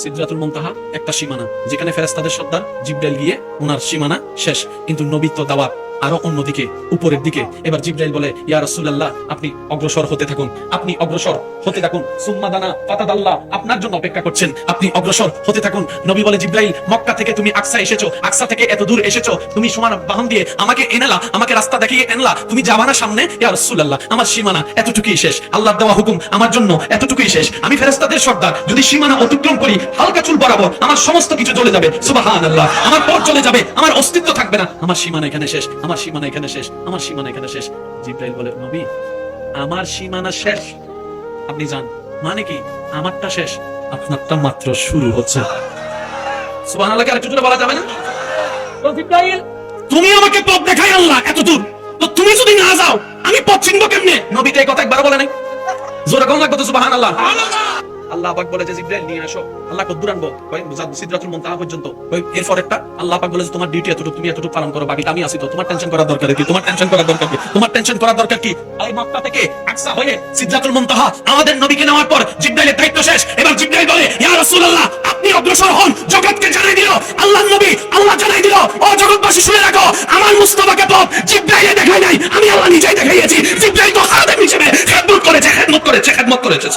সিদরাতুল মুনতাহা একটা সীমানা, যেখানে ফেরেশতাদের সর্দার জিবরাইল গিয়ে ওনার সীমানা শেষ, কিন্তু নবীত্ব দাওয়াত আরো অন্যদিকে, উপরের দিকে। এবার জিবরাইল বলে, ইয়া রাসূলুল্লাহ, আপনি অগ্রসর হতে থাকুন, আপনি অগ্রসর হতে থাকুন। সুম্মা দানা ফাতাদাল্লাহ, আপনার জন্য অপেক্ষা করছেন, আপনি অগ্রসর হতে থাকুন। নবী বলে, জিবরাইল, মক্কা থেকে তুমি আকসা এসেছো, আকসা থেকে এত দূর এসেছো, তুমি সমান বাহন দিয়ে আমাকে এনেলা, আমাকে রাস্তা দেখিয়ে এনেলা, তুমি যাবা না সামনে? ইয়া রাসূলুল্লাহ, আমার সীমানা এতটুকুই শেষ, আল্লাহর দেওয়া হুকুম আমার জন্য এতটুকুই শেষ। আমি ফেরেশতাদের সর্দার, যদি সীমানা অতিক্রম করি হালকা চুল বরাবর, আমার সমস্ত কিছু চলে যাবে। সুবহানাল্লাহ, আমার পথ চলে যাবে, আমার অস্তিত্ব থাকবে না। আমার সীমানা এখানে শেষ, আমার সীমানা এখানে শেষ, আমার সীমানা এখানে শেষ। জিবরাইল বলে, নবী, আমার সীমানা শেষ, আপনি যান। মানে কি? আমারটা শেষ, আপনারটা মাত্র শুরু হচ্ছে। সুবহানাল্লাহ, আর একটু জোরে বলা যাবে না? তো জিবরাইল, তুমি আমাকে পথ দেখাই আল্লাহ এত দূর, তো তুমি যদি না যাও আমি পথ চিনবো কেমনে? নবী তো এই কথা একবার বলে নাই। জোরে কোন লাগবে তো সুবহানাল্লাহ। আল্লাহ পাক বলে যে, জিবরাইল নিয়ে আসো। আল্লাহ কদ্দুর আনবো? সিদরাতুল মুনতাহা পর্যন্ত। এরপর একটা আল্লাহ পাক বলে যে, তোমার ডিউটি এতটুকু, তুমি এতটুকু পালন করো, বাকিটা আমি আছি তো, তোমার টেনশন করার দরকার কি? তোমার টেনশন করার দরকার কি? তোমার টেনশন করার দরকার কি? এই মক্কা থেকে আকসা হয়ে সিদরাতুল মুনতাহা আমাদের নবীকে নেওয়ার পর জিবরাইলের দায়িত্ব শেষ। এবার জিবরাইল বলে, ইয়া রাসূলুল্লাহ, আপনি অগ্রসর হন। জগৎকে জানাই দিল আল্লাহর নবী, আল্লাহ জানাই দিল, ও জগৎবাসী শুনে রাখো, আমার মুস্তাফাকে পথ জিবরাইলে দেখাই নাই, আমি আল্লাহ নিজেই দেখাইয়েছি। জিবরাইল তো খাদেম হিসেবে খেদমত করেছে, খেদমত করেছে, খেদমত করেছে।